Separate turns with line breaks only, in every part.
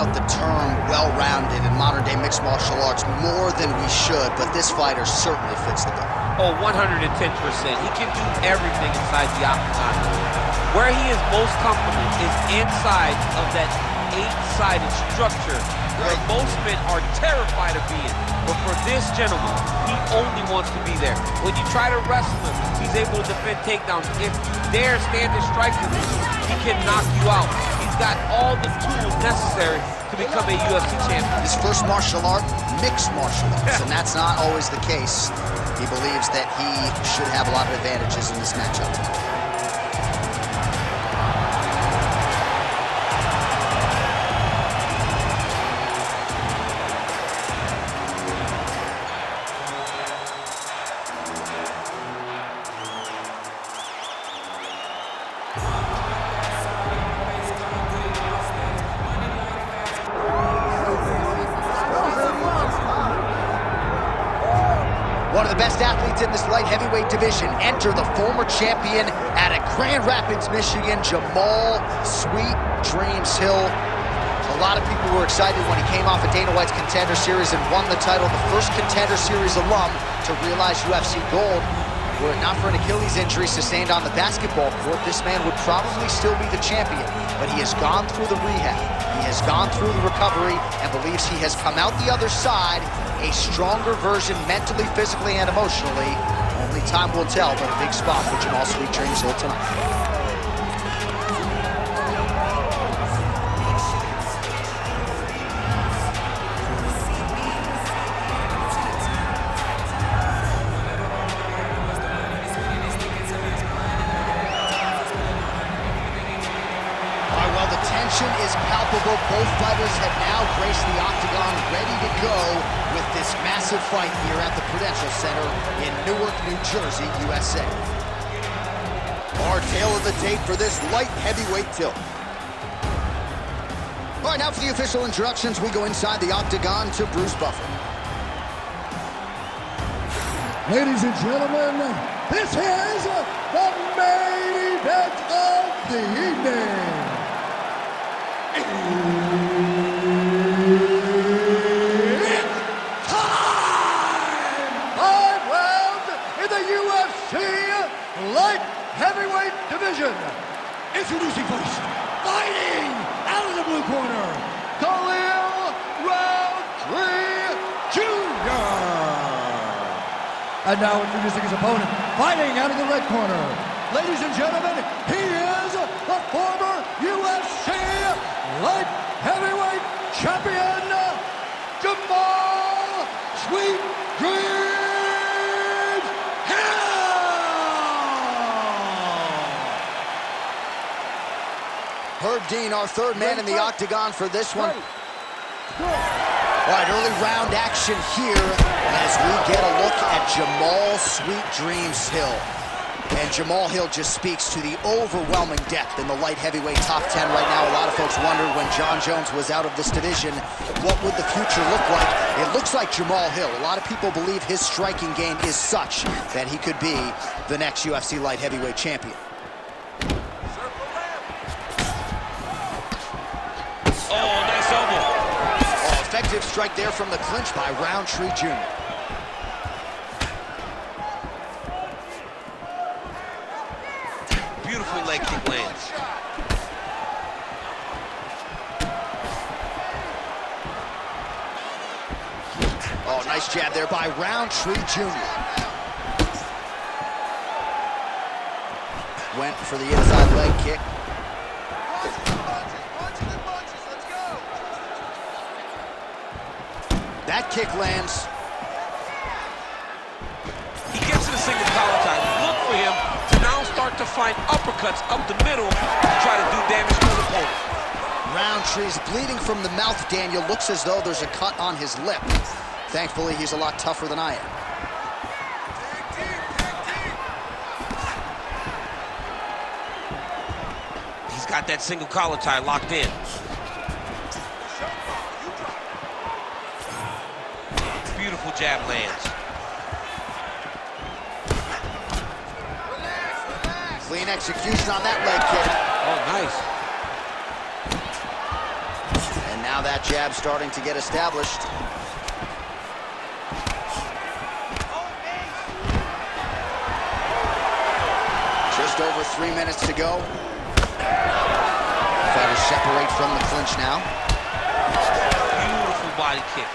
about the term well-rounded in modern-day mixed martial arts more than we should, but this fighter certainly fits the bill.
Oh, 110%. He can do everything inside the octagon. Where he is most comfortable is inside of that 8-sided structure where most men are terrified of being. But for this gentleman, he only wants to be there. When you try to wrestle him, he's able to defend takedowns. If you dare stand and strike him, he can knock you out. He's got all the tools necessary to become a UFC champion.
His first martial art, mixed martial arts, and that's not always the case. He believes that he should have a lot of advantages in this matchup tonight. One of the best athletes in this light heavyweight division. Enter the former champion out of Grand Rapids, Michigan, Jamahal "Sweet Dreams" Hill. A lot of people were excited when he came off of Dana White's Contender Series and won the title, the first Contender Series alum to realize UFC gold. Were it not for an Achilles injury sustained on the basketball court, this man would probably still be the champion. But he has gone through the rehab, he has gone through the recovery, and believes he has come out the other side a stronger version mentally, physically, and emotionally. Only time will tell, but a big spot for Jamahal "Sweet Dreams" Hill tonight. Is palpable. Both fighters have now graced the octagon, ready to go with this massive fight here at the Prudential Center in Newark, New Jersey, USA. Our tale of the tape for this light heavyweight tilt. All right, now for the official introductions, we go inside the octagon to Bruce Buffer.
Ladies and gentlemen, this is the main event of the evening. It's time! 5 rounds in the UFC light heavyweight division. Introducing first, fighting out of the blue corner, Khalil Rountree Jr. And now introducing his opponent, fighting out of the red corner. Ladies and gentlemen, he is the former UFC light heavyweight champion, Jamahal "Sweet Dreams" Hill! Herb Dean, our third man in the octagon for this one. All right, early round action here as we get a look at Jamahal "Sweet Dreams" Hill. And Jamahal Hill just speaks to the overwhelming depth in the light heavyweight top 10 right now. A lot of folks wondered when John Jones was out of this division, what would the future look like? It looks like Jamahal Hill. A lot of people believe his striking game is such that he could be the next UFC light heavyweight champion.
Oh, nice elbow.
Oh, effective strike there from the clinch by Rountree Jr.
Beautiful leg kick lands.
Oh, nice jab there by Rountree Jr. Went for the inside leg kick. That kick lands.
He gets to the single collar tie. Look for him to now start to find uppercuts up the middle to try to do damage to his opponent.
Rountree's bleeding from the mouth, Daniel. Looks as though there's a cut on his lip. Thankfully, he's a lot tougher than I am.
He's got that single collar tie locked in. Beautiful jab lands.
Clean execution on that leg kick.
Oh, nice.
And
Now that jab starting to get established. Just over 3 minutes to go. Fighters separate from the clinch now.
Beautiful body kick.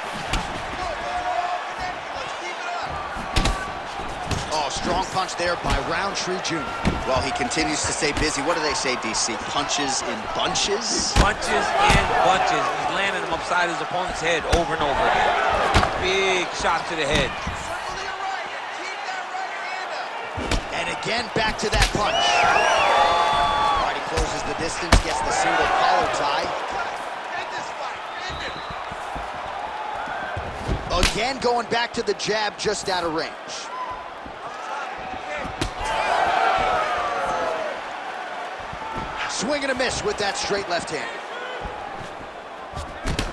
Oh, strong punch there by Rountree Jr. Well, he continues to stay busy. What do they say, DC? Punches in bunches?
Punches in bunches. He's landing them upside his opponent's head over and over again. Big shot to the head.
And again, back to that punch. All right, he closes the distance, gets the single collar tie. Again, going back to the jab, just out of range. Swing and a miss with that straight left hand.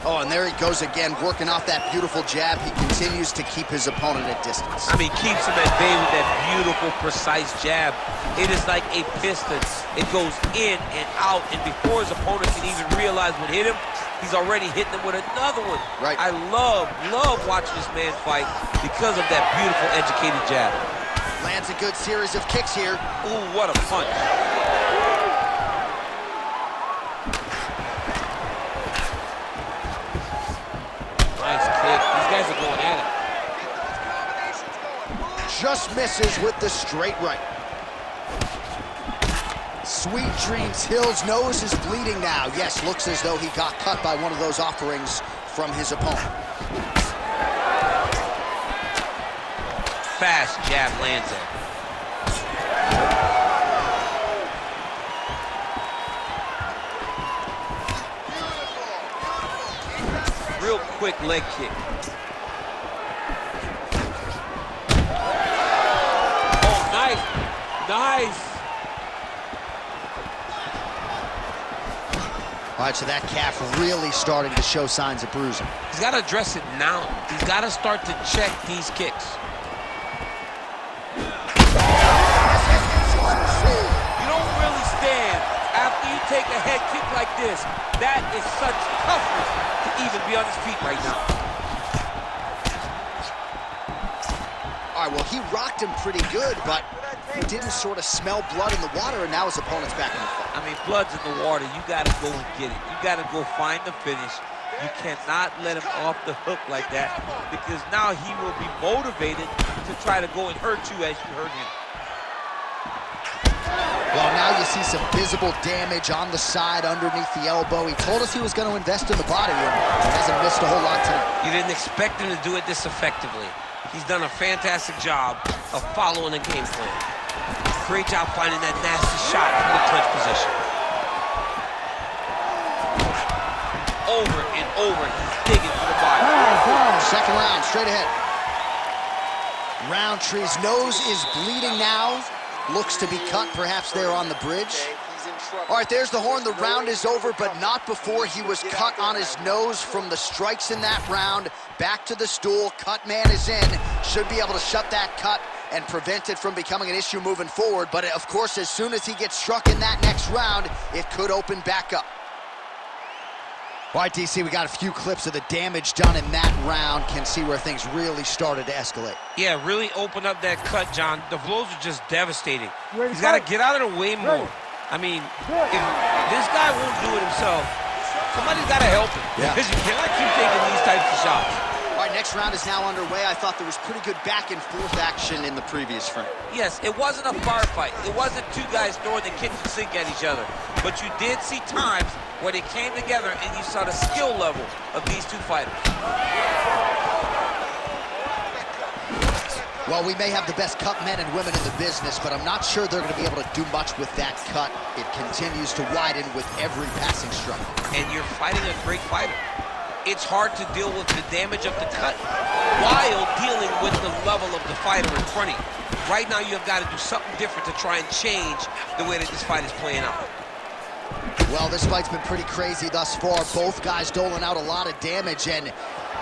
Oh, and there he goes again, working off that beautiful jab. He continues to keep his opponent at distance.
I mean, keeps him at bay with that beautiful, precise jab. It is like a piston. It goes in and out, and before his opponent can even realize what hit him, he's already hitting him with another one.
Right.
I love watching this man fight because of that beautiful, educated jab.
Lands a good series of kicks here.
Ooh, what a punch. Nice kick. These guys are going at it.
Just misses with the straight right. Sweet Dreams Hill's nose is bleeding now. Yes, looks as though he got cut by one of those offerings from his opponent.
Fast jab lands it. Real quick leg kick. Oh, nice. Nice.
All right, so that calf really starting to show signs of bruising.
He's got to address it now. He's got to start to check these kicks. You don't really stand after you take a head kick like this. That is such toughness to even be on his feet right now.
All right, well, he rocked him pretty good, but didn't sort of smell blood in the water, and now his opponent's back in the fight.
I mean, blood's in the water. You got to go and get it. You got to go find the finish. You cannot let him off the hook like that, because now he will be motivated to try to go and hurt you as you hurt him.
Well, now you see some visible damage on the side underneath the elbow. He told us he was going to invest in the body, and he hasn't missed a whole lot tonight.
You didn't expect him to do it this effectively. He's done a fantastic job of following the game plan. Great job finding that nasty shot from the clinch position. Over and over, he's digging for the body.
Second round, straight ahead. Rountree's nose is bleeding now. Looks to be cut, perhaps there on the bridge. All right, there's the horn. The round is over, but not before he was cut on his nose from the strikes in that round. Back to the stool. Cut man is in. Should be able to shut that cut and prevent it from becoming an issue moving forward. But, of course, as soon as he gets struck in that next round, it could open back up. All right, DC, we got a few clips of the damage done in that round. Can see where things really started to escalate.
Yeah, really open up that cut, John. The blows are just devastating. He's got to get out of the way more. I mean, if this guy won't do it himself, somebody's got to help him.
Yeah.
Because you cannot keep taking these types of shots.
All right, next round is now underway. I thought there was pretty good back and forth action in the previous frame.
Yes, it wasn't a firefight. It wasn't two guys throwing the kitchen sink at each other. But you did see times where they came together and you saw the skill level of these two fighters.
Well, we may have the best cut men and women in the business, but I'm not sure they're going to be able to do much with that cut. It continues to widen with every passing strike.
And you're fighting a great fighter. It's hard to deal with the damage of the cut while dealing with the level of the fighter in front of you. Right now, you've got to do something different to try and change the way that this fight is playing out.
Well, this fight's been pretty crazy thus far. Both guys doling out a lot of damage, and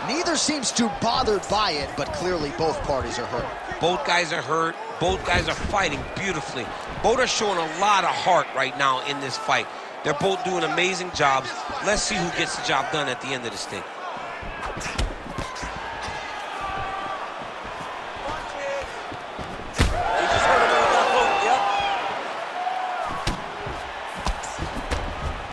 neither seems too bothered by it, but clearly both parties are hurt.
Both guys are hurt. Both guys are fighting beautifully. Both are showing a lot of heart right now in this fight. They're both doing amazing jobs. Let's see who gets the job done at the end of this thing.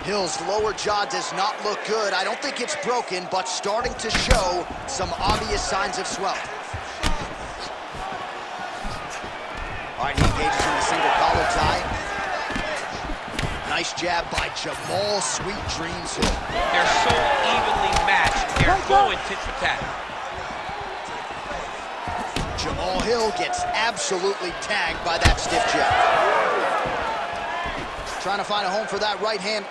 Hill's lower jaw does not look good. I don't think it's broken, but starting to show some obvious signs of swelling. All right, he engages in the single collar tie. Nice jab by Jamahal Sweet Dreams Hill.
They're so evenly matched. They're going tit for tat.
Jamahal Hill gets absolutely tagged by that stiff jab. Trying to find a home for that right hand.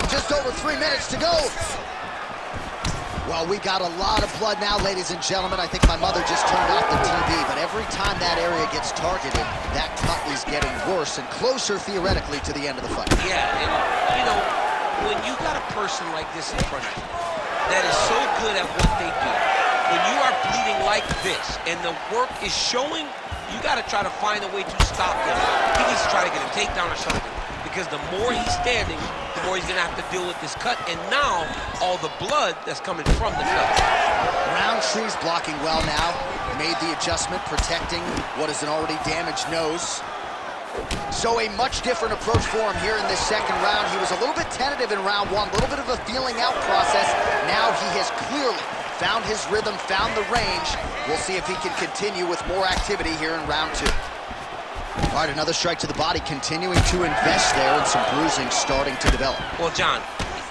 Just over 3 minutes to go. Well, we got a lot of blood now, ladies and gentlemen. I think my mother just turned off the TV, but every time that area gets targeted, that cut is getting worse and closer, theoretically, to the end of the fight.
Yeah, and, you know, when you got a person like this in front of you that is so good at what they do, when you are bleeding like this and the work is showing, you got to try to find a way to stop him. He needs to try to get a takedown or something, because the more he's standing, the more he's going to have to deal with this cut, and now all the blood that's coming from the cut.
Rountree's blocking well now. Made the adjustment, protecting what is an already damaged nose. So a much different approach for him here in this second round. He was a little bit tentative in round one, a little bit of a feeling out process. Now he has clearly found his rhythm, found the range. We'll see if he can continue with more activity here in round two. All right, another strike to the body, continuing to invest there, and some bruising starting to develop.
Well, John,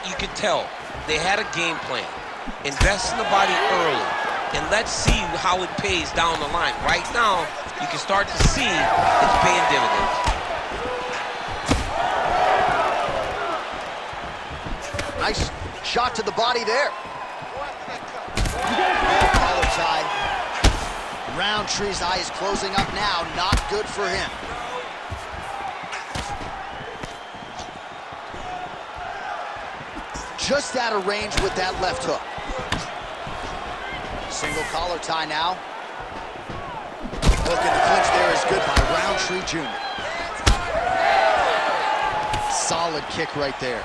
you could tell they had a game plan. Invest in the body early, and let's see how it pays down the line. Right now, you can start to see it's paying dividends.
Nice shot to the body there. Collar tie. Rountree's eye is closing up now. Not good for him. Just out of range with that left hook. Single collar tie now. Look at the clinch there is good by Rountree Jr. Solid kick right there.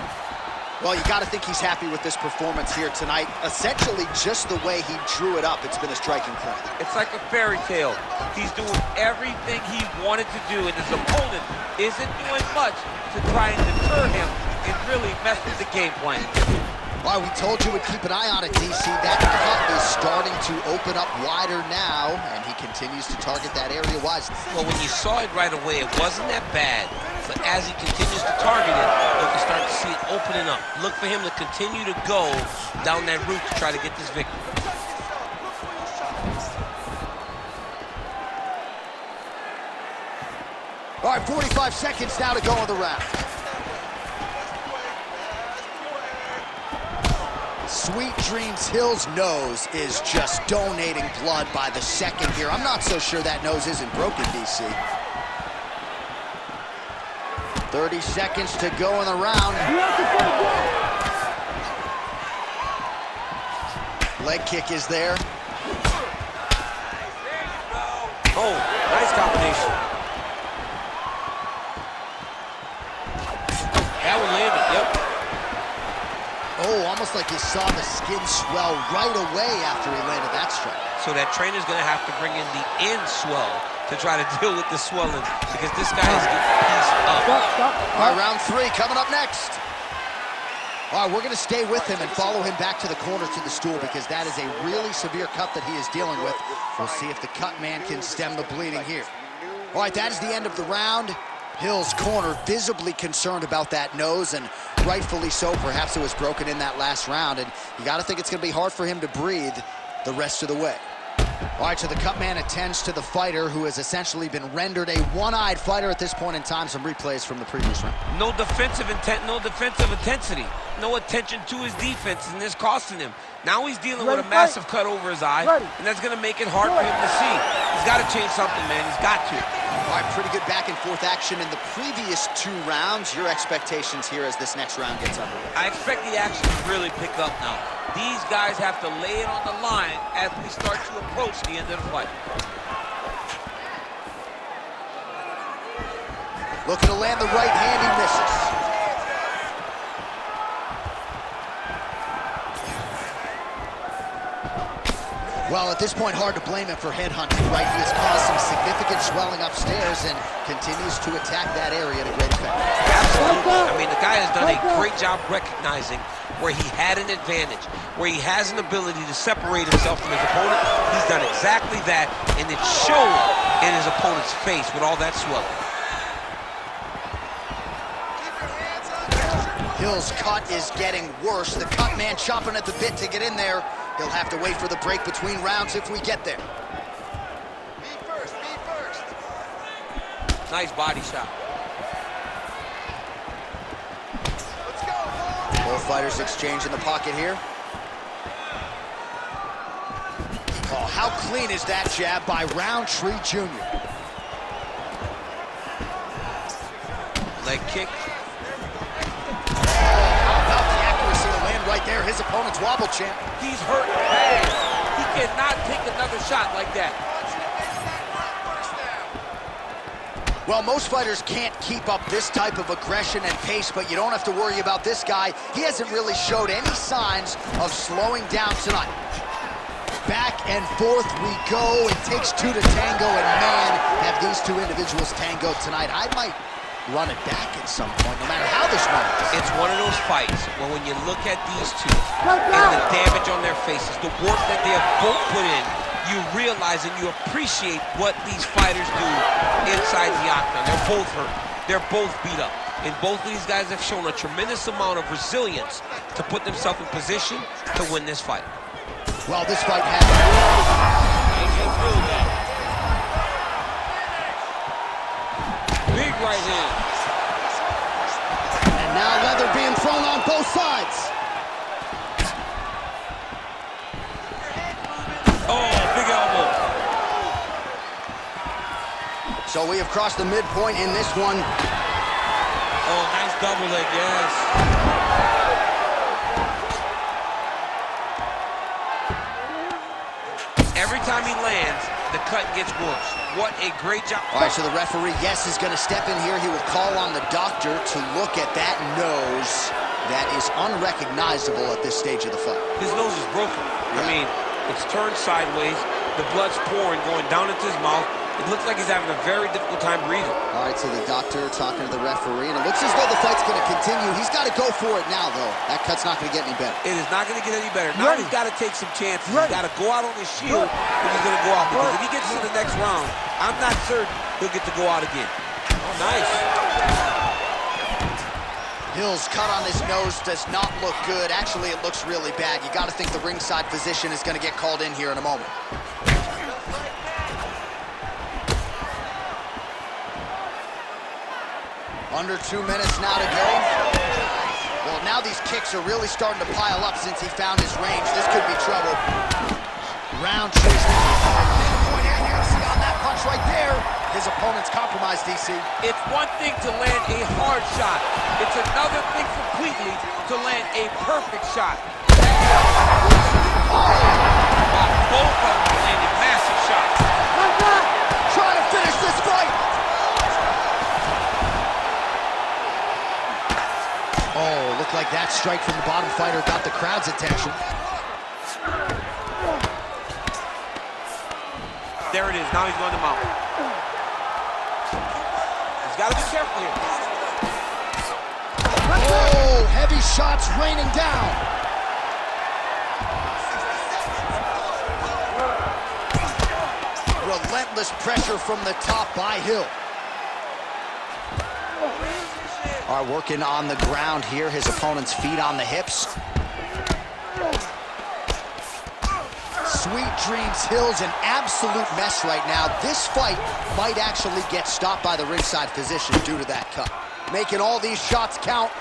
Well, you got to think he's happy with this performance here tonight. Essentially, just the way he drew it up, it's been a striking point.
It's like a fairy tale. He's doing everything he wanted to do, and his opponent isn't doing much to try and deter him and really mess with the game plan.
Well, we told you we'd keep an eye on it, DC. That cut is starting to open up wider now, and he continues to target that area wisely.
Well, when you saw it right away, it wasn't that bad. But as he continues to target it, you can start to see it opening up. Look for him to continue to go down that route to try to get this victory.
All right, 45 seconds now to go in the round. Sweet Dreams Hill's nose is just donating blood by the second here. I'm not so sure that nose isn't broken, DC. 30 seconds to go in the round. Leg kick is there.
Oh, nice combination. That one landed, yep.
Oh, almost like you saw the skin swell right away after he landed that strike.
So that trainer's gonna have to bring in the end swell to try to deal with the swelling, because this guy is getting pieced up.
All right, round three coming up next. All right, we're gonna stay with him and follow him back to the corner to the stool, because that is a really severe cut that he is dealing with. We'll see if the cut man can stem the bleeding here. All right, that is the end of the round. Hill's corner visibly concerned about that nose, and rightfully so. Perhaps it was broken in that last round, and you got to think it's going to be hard for him to breathe the rest of the way. All right, so the cut man attends to the fighter, who has essentially been rendered a one-eyed fighter at this point in time. Some replays from the previous round.
No defensive intent, no defensive intensity, no attention to his defense, and this costing him. Now he's dealing with a massive cut over his eye, and that's going to make it hard for him to see. He's got to change something, man. He's got to.
All right, pretty good back and forth action in the previous two rounds. Your expectations here as this next round gets underway?
I expect the action to really pick up now. These guys have to lay it on the line as we start to approach the end of the fight.
Looking to land the right hand, he misses. Well, at this point, hard to blame him for headhunting, right? He has caused some significant swelling upstairs and continues to attack that area to great effect.
Absolutely. I mean, the guy has done a great job recognizing where he had an advantage, where he has an ability to separate himself from his opponent. He's done exactly that, and it's shown in his opponent's face with all that swelling.
Hill's cut is getting worse. The cut man chomping at the bit to get in there. He'll have to wait for the break between rounds if we get there.
Me first, me first.
Nice body shot.
Let's go, boys.
Both fighters exchange in the pocket here. Oh, how clean is that jab by Rountree Jr.?
Leg kick.
Right there, his opponent's wobble champ.
He's hurt bad. He cannot take another shot like that.
Well, most fighters can't keep up this type of aggression and pace, but you don't have to worry about this guy. He hasn't really showed any signs of slowing down tonight. Back and forth we go. It takes two to tango, and man, have these two individuals tangoed tonight. I might run it back at some point, no matter how this one is.
It's one of those fights where when you look at these two and the damage on their faces, the work that they have both put in, you realize and you appreciate what these fighters do inside the octagon. They're both hurt. They're both beat up. And both of these guys have shown a tremendous amount of resilience to put themselves in position to win this fight.
Well, this fight has...
Big right hand.
And now leather being thrown on both sides.
Oh, big elbow.
So we have crossed the midpoint in this one.
Oh, nice double leg, yes. Every time he lands, the cut gets worse. What a great job.
All right, so the referee, yes, is going to step in here. He will call on the doctor to look at that nose that is unrecognizable at this stage of the fight.
His nose is broken. I mean, it's turned sideways. The blood's pouring, going down into his mouth. It looks like he's having a very difficult time breathing.
All right, so the doctor talking to the referee, and it looks as though the fight's going to continue. He's got to go for it now, though. That cut's not going to get any better.
It is not going to get any better. Now he's got to take some chances. He's got to go out on his shield if he's going to go out. Because if he gets to the next round, I'm not certain he'll get to go out again. Oh, nice.
Hill's cut on his nose does not look good. Actually, it looks really bad. You got to think the ringside physician is going to get called in here in a moment. Under 2 minutes now to go. Well, now these kicks are really starting to pile up since he found his range. This could be trouble. Rountree's on that punch right there. His opponent's compromised, DC.
It's one thing to land a hard shot. It's another thing completely to land a perfect shot. Both of them landed massive shots.
Trying to finish this fight. Oh, looked like that strike from the bottom fighter got the crowd's attention.
There it is. Now he's going to mount. He's got to be careful here.
Oh, heavy shots raining down. Relentless pressure from the top by Hill. All right, working on the ground here. His opponent's feet on the hips. Sweet Dreams Hill's an absolute mess right now. This fight might actually get stopped by the ringside physician due to that cut. Making all these shots count.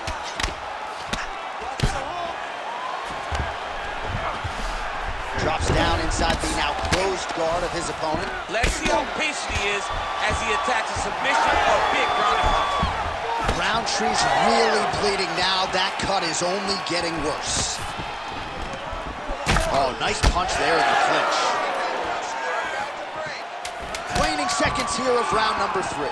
Drops down inside the now closed guard of his opponent.
Let's see how patient he is as he attacks a submission or big ground and pound.
Rountree's really bleeding now. That cut is only getting worse. Oh, nice punch there in the clinch. Waning seconds here of round number 3.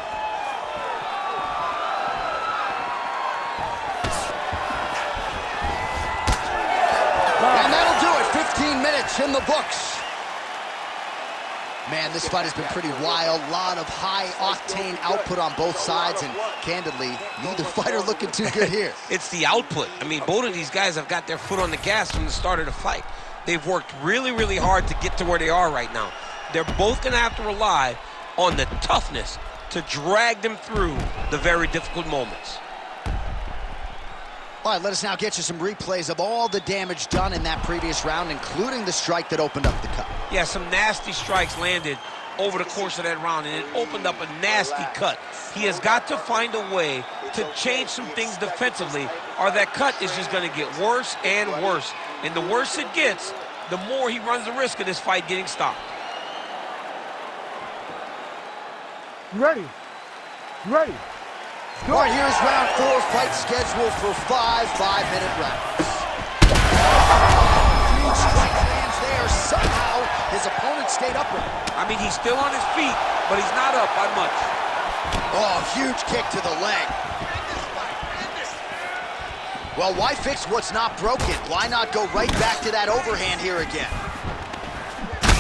minutes in the books. Man, this fight has been pretty wild. A lot of high-octane output on both sides, and candidly, neither fighter looking too good here.
It's the output. I mean, both of these guys have got their foot on the gas from the start of the fight. They've worked really, really hard to get to where they are right now. They're both going to have to rely on the toughness to drag them through the very difficult moments.
All right, let us now get you some replays of all the damage done in that previous round, including the strike that opened up the cut.
Yeah, some nasty strikes landed over the course of that round, and it opened up a nasty cut. He has got to find a way to change some things defensively, or that cut is just going to get worse and worse. And the worse it gets, the more he runs the risk of this fight getting stopped.
Ready? Ready?
All right, here's round 4, fight scheduled for 5 5-minute rounds. Huge strike lands there. Somehow, his opponent stayed upright.
I mean, he's still on his feet, but he's not up by much.
Oh, huge kick to the leg. Well, why fix what's not broken? Why not go right back to that overhand here again?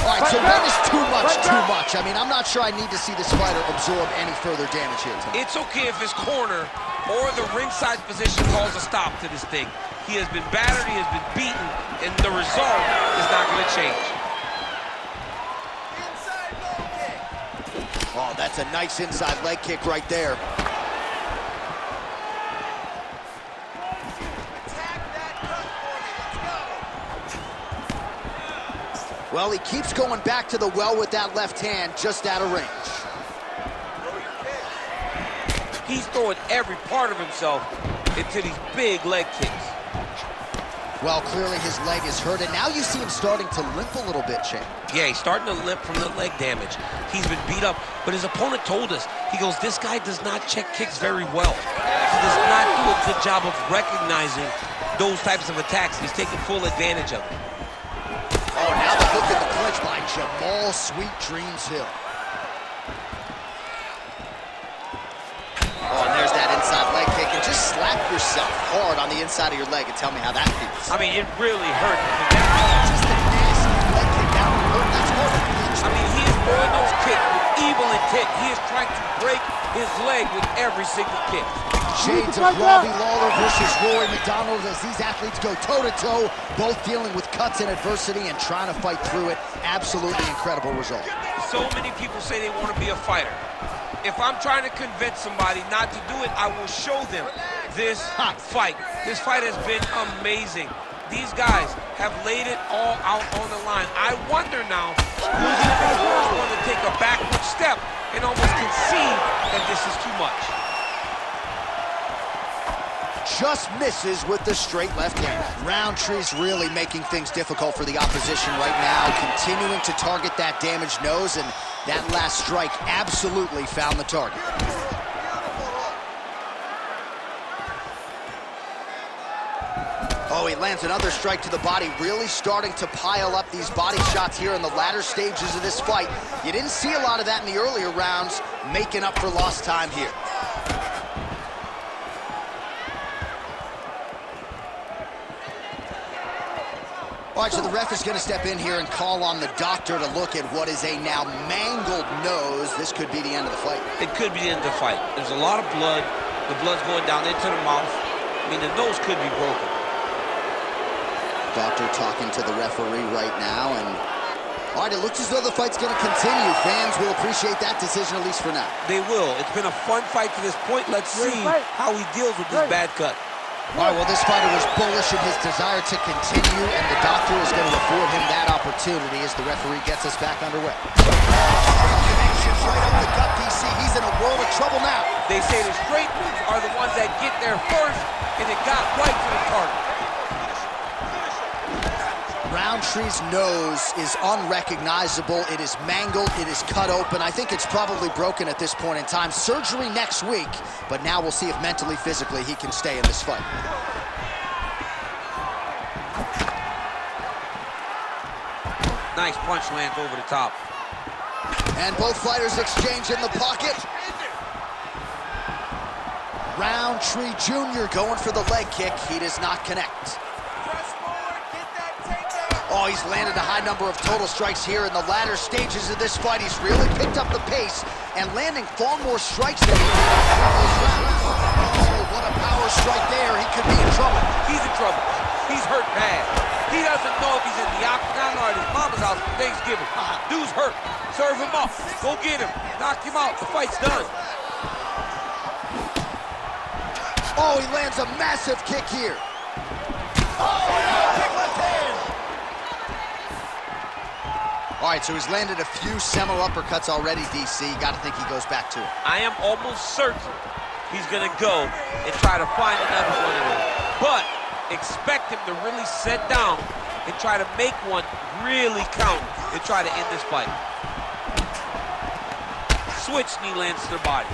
All right, so that is too much. I mean, I'm not sure I need to see this fighter absorb any further damage here tonight.
It's okay if his corner or the ringside position calls a stop to this thing. He has been battered, he has been beaten, and the result is not going to change.
Oh, that's a nice inside leg kick right there. Well, he keeps going back to the well with that left hand, just out of range.
He's throwing every part of himself into these big leg kicks.
Well, clearly his leg is hurt, and now you see him starting to limp a little bit, Shane.
Yeah, he's starting to limp from the leg damage. He's been beat up, but his opponent told us, he goes, this guy does not check kicks very well. He does not do a good job of recognizing those types of attacks. He's taking full advantage of it.
Oh, now the hook in the clinch by Jamahal Sweet Dreams Hill. Oh, and there's that inside leg kick, and just slap yourself hard on the inside of your leg and tell me how that feels.
I mean, it really hurt.
Just a nasty leg kick down the road. That's hard to reach.
I mean, he is throwing those kicks with evil intent. He is trying to break his leg with every single kick.
Shades of Robbie Lawler versus Rory McDonald as these athletes go toe-to-toe, both dealing with cuts and adversity and trying to fight through it. Absolutely incredible result.
So many people say they want to be a fighter. If I'm trying to convince somebody not to do it, I will show them this fight. This fight has been amazing. These guys have laid it all out on the line. I wonder now who's going to take a backward step and almost concede that this is too much.
Just misses with the straight left hand. Rountree's really making things difficult for the opposition right now, continuing to target that damaged nose, and that last strike absolutely found the target. Oh, he lands another strike to the body, really starting to pile up these body shots here in the latter stages of this fight. You didn't see a lot of that in the earlier rounds, making up for lost time here. All right, so the ref is going to step in here and call on the doctor to look at what is a now mangled nose. This could be the end of the fight.
It could be the end of the fight. There's a lot of blood. The blood's going down into the mouth. I mean, the nose could be broken.
Doctor talking to the referee right now, and all right, it looks as though the fight's going to continue. Fans will appreciate that decision, at least for now.
They will. It's been a fun fight to this point. Let's see how he deals with this bad cut.
All right, well, this fighter was bullish in his desire to continue, and the doctor is going to afford him that opportunity as the referee gets us back underway. Connections right up the gut, DC. He's in a world of trouble now.
They say the straight moves are the ones that get there first, and it got right to the target.
Rountree's nose is unrecognizable. It is mangled. It is cut open. I think it's probably broken at this point in time. Surgery next week, but now we'll see if mentally, physically, he can stay in this fight.
Nice punch lands over the top.
And both fighters exchange in the pocket. Rountree Jr. going for the leg kick. He does not connect.
Oh, he's landed a high number of total strikes here in the latter stages of this fight. He's really picked up the pace and landing far more strikes than he did in previous rounds. Oh, what a power strike there. He could be in trouble.
He's in trouble. He's hurt bad. He doesn't know if he's in the octagon or at his mama's house for Thanksgiving. Dude's hurt. Serve him up. Go get him. Knock him out. The fight's done.
Oh, he lands a massive kick here. Oh, big left hand. All right, so he's landed a few seminal uppercuts already, DC. Got to think he goes back to it.
I am almost certain he's going to go and try to find another one of them. But expect him to really sit down and try to make one really count and try to end this fight. Switch knee lands to the body.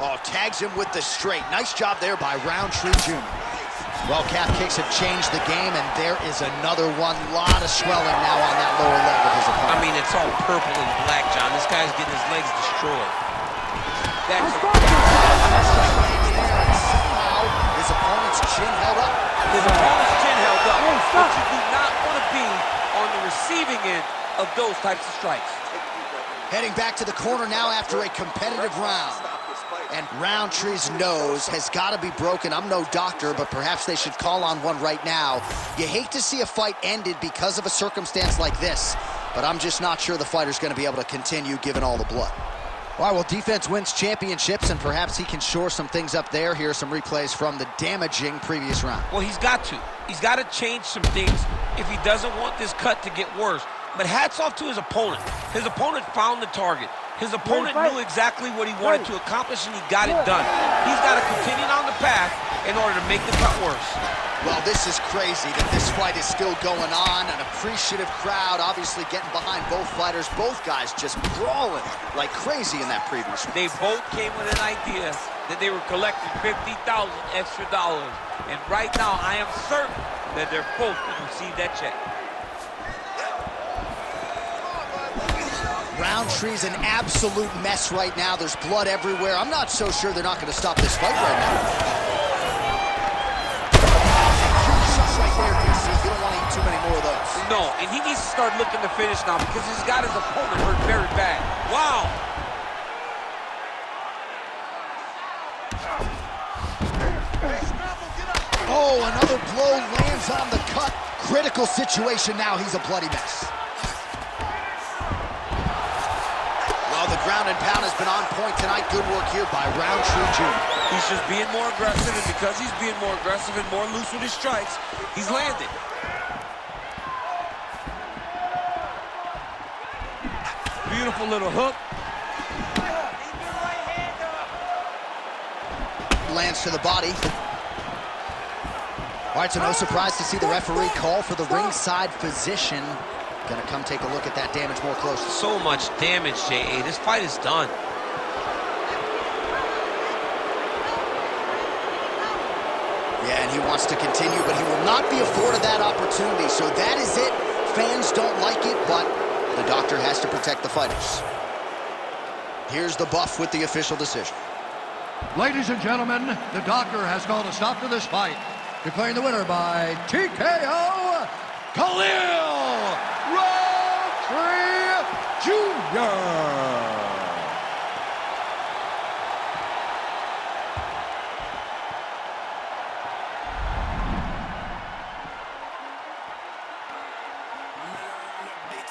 Oh, tags him with the straight. Nice job there by Rountree Jr. Well, calf kicks have changed the game, and there is another one. Lot of swelling now on that lower leg of his opponent.
I mean, it's all purple and black, John. This guy's getting his legs destroyed. That's
somehow his opponent's chin held up.
His opponent's chin held up. But you do not want to be on the receiving end of those types of strikes.
Heading back to the corner now after a competitive round. And Rountree's nose has got to be broken. I'm no doctor, but perhaps they should call on one right now. You hate to see a fight ended because of a circumstance like this, but I'm just not sure the fighter's going to be able to continue given all the blood. All right, well, defense wins championships, and perhaps he can shore some things up there. Here are some replays from the damaging previous round.
Well, he's got to. He's got to change some things if he doesn't want this cut to get worse. But hats off to his opponent. His opponent found the target. His opponent knew exactly what he wanted to accomplish, and he got it done. He's got to continue on the path in order to make the cut worse.
Well, this is crazy that this fight is still going on. An appreciative crowd obviously getting behind both fighters. Both guys just brawling like crazy in that previous one.
They both came with an idea that they were collecting $50,000 extra. And right now, I am certain that they're both going to receive that check.
Rountree's an absolute mess right now. There's blood everywhere. I'm not so sure they're not going to stop this fight right now. Huge shots right there, DC. You don't want to eat too many more of those.
No, and he needs to start looking to finish now because he's got his opponent hurt very bad. Wow.
Oh, another blow lands on the cut. Critical situation now. He's a bloody mess. The ground and pound has been on point tonight. Good work here by Rountree Jr.
He's just being more aggressive, and because he's being more aggressive and more loose with his strikes, he's landing. Beautiful little hook.
Lands to the body. All right, so no surprise to see the referee call for the ringside physician. Gonna come take a look at that damage more closely.
So much damage, J.A. This fight is done.
Yeah, and he wants to continue, but he will not be afforded that opportunity. So that is it. Fans don't like it, but the doctor has to protect the fighters. Here's the buff with the official decision.
Ladies and gentlemen, the doctor has called a stop to this fight, declaring the winner by TKO, Khalil Rountree Jr.
Big